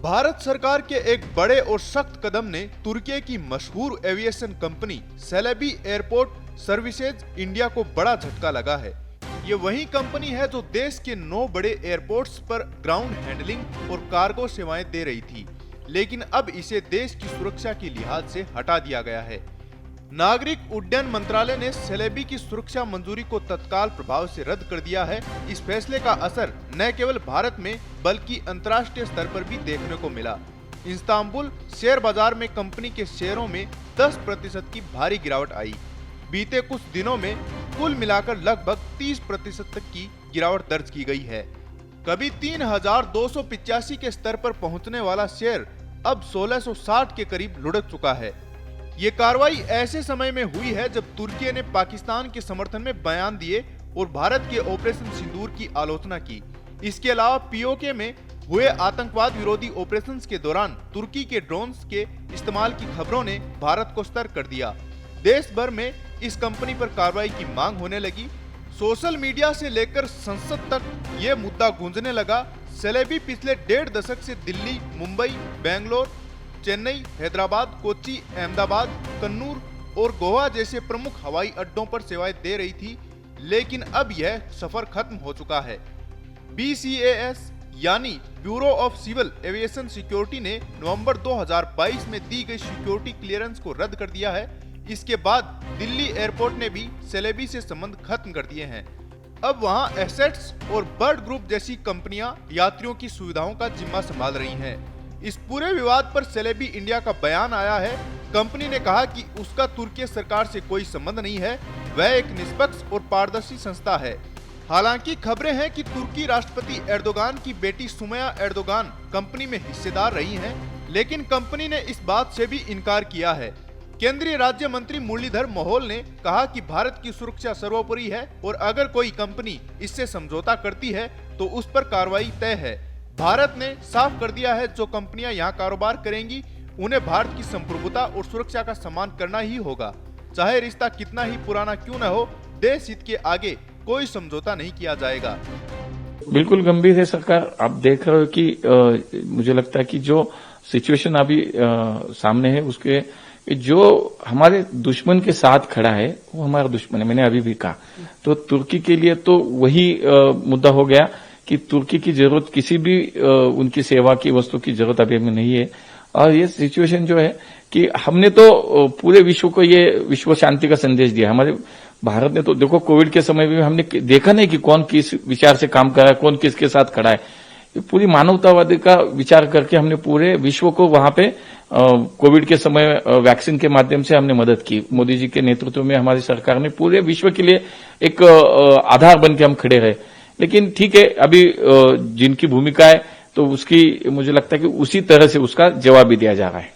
भारत सरकार के एक बड़े और सख्त कदम ने तुर्की की मशहूर aviation company Celebi airport services India को बड़ा झटका लगा है। ये वही कंपनी है जो देश के 9 बड़े एयरपोर्ट्स पर ग्राउंड हैंडलिंग और कार्गो सेवाएं दे रही थी, लेकिन अब इसे देश की सुरक्षा के लिहाज से हटा दिया गया है। नागरिक उड्डयन मंत्रालय ने सेलेबी की सुरक्षा मंजूरी को तत्काल प्रभाव से रद्द कर दिया है। इस फैसले का असर न केवल भारत में बल्कि अंतर्राष्ट्रीय स्तर पर भी देखने को मिला। इस्तांबुल शेयर बाजार में कंपनी के शेयरों में 10% की भारी गिरावट आई। बीते कुछ दिनों में कुल मिलाकर लगभग 30% तक की गिरावट दर्ज की गई है। कभी 3285 के स्तर पर पहुंचने वाला शेयर अब 1660 के करीब लुढ़क चुका है। ये कार्रवाई ऐसे समय में हुई है जब तुर्की ने पाकिस्तान के समर्थन में बयान दिए और भारत के ऑपरेशन सिंदूर की आलोचना की। इसके अलावा पीओके में हुए आतंकवाद विरोधी ऑपरेशंस के दौरान तुर्की के ड्रोन्स के इस्तेमाल की खबरों ने भारत को सतर्क कर दिया। देश भर में इस कंपनी पर कार्रवाई की मांग होने लगी। सोशल मीडिया से लेकर संसद तक ये मुद्दा गूंजने लगा। सेलेबी पिछले 1.5 दशक से दिल्ली, मुंबई, बेंगलोर, चेन्नई, हैदराबाद, कोच्चि, अहमदाबाद, कन्नूर और गोवा जैसे प्रमुख हवाई अड्डों पर सेवाएं दे रही थी, लेकिन अब यह सफर खत्म हो चुका है। BCAS यानी bureau of civil aviation security ने नवंबर 2022 में दी गई सिक्योरिटी क्लियरेंस को रद्द कर दिया है। इसके बाद दिल्ली एयरपोर्ट ने भी सेलेबी से संबंध खत्म कर दिए हैं। अब वहां एसेट्स और बर्ड ग्रुप जैसी कंपनियां यात्रियों की सुविधाओं का जिम्मा संभाल रही हैं। इस पूरे विवाद पर सेलेबी इंडिया का बयान आया है। कंपनी ने कहा कि उसका तुर्की सरकार से कोई संबंध नहीं है, वह एक निष्पक्ष और पारदर्शी संस्था है। हालांकि खबरें हैं कि तुर्की राष्ट्रपति एर्दोगान की बेटी सुमैया एर्दोगान कंपनी में हिस्सेदार रही हैं, लेकिन कंपनी ने इस बात से भी इनकार किया है। केंद्रीय राज्य मंत्री मुरलीधर मोहोल ने कहा कि भारत की सुरक्षा सर्वोपरि है और अगर कोई कंपनी इससे समझौता करती है तो उस पर कार्रवाई तय है। भारत ने साफ कर दिया है जो कंपनियां यहां कारोबार करेंगी उन्हें भारत की संप्रभुता और सुरक्षा का सम्मान करना ही होगा। चाहे रिश्ता कितना ही पुराना क्यों न हो, देश हित के आगे कोई समझौता नहीं किया जाएगा। बिल्कुल गंभीर है सरकार। आप देख रहे हो कि मुझे लगता है कि जो सिचुएशन अभी सामने है उसके जो हमारे दुश्मन के साथ खड़ा है वो हमारा दुश्मन है। मैंने अभी भी कहा तो तुर्की के लिए तो वही मुद्दा हो गया कि तुर्की की जरूरत किसी भी उनकी सेवा की वस्तु की जरूरत अभी हमें नहीं है। और ये सिचुएशन जो है कि हमने तो पूरे विश्व को ये विश्व शांति का संदेश दिया। हमारे भारत ने तो देखो कोविड के समय में हमने देखा नहीं कि कौन किस विचार से काम कर रहा है, कौन किसके साथ खड़ा है। पूरी मानवतावादी का विचार करके हमने पूरे विश्व को वहां पे कोविड के समय वैक्सीन के माध्यम से हमने मदद की। मोदी जी के नेतृत्व में हमारी सरकार ने पूरे विश्व के लिए एक आधार बन के हम खड़े रहे। लेकिन ठीक है, अभी जिनकी भूमिका है तो उसकी मुझे लगता है कि उसी तरह से उसका जवाब भी दिया जा रहा है।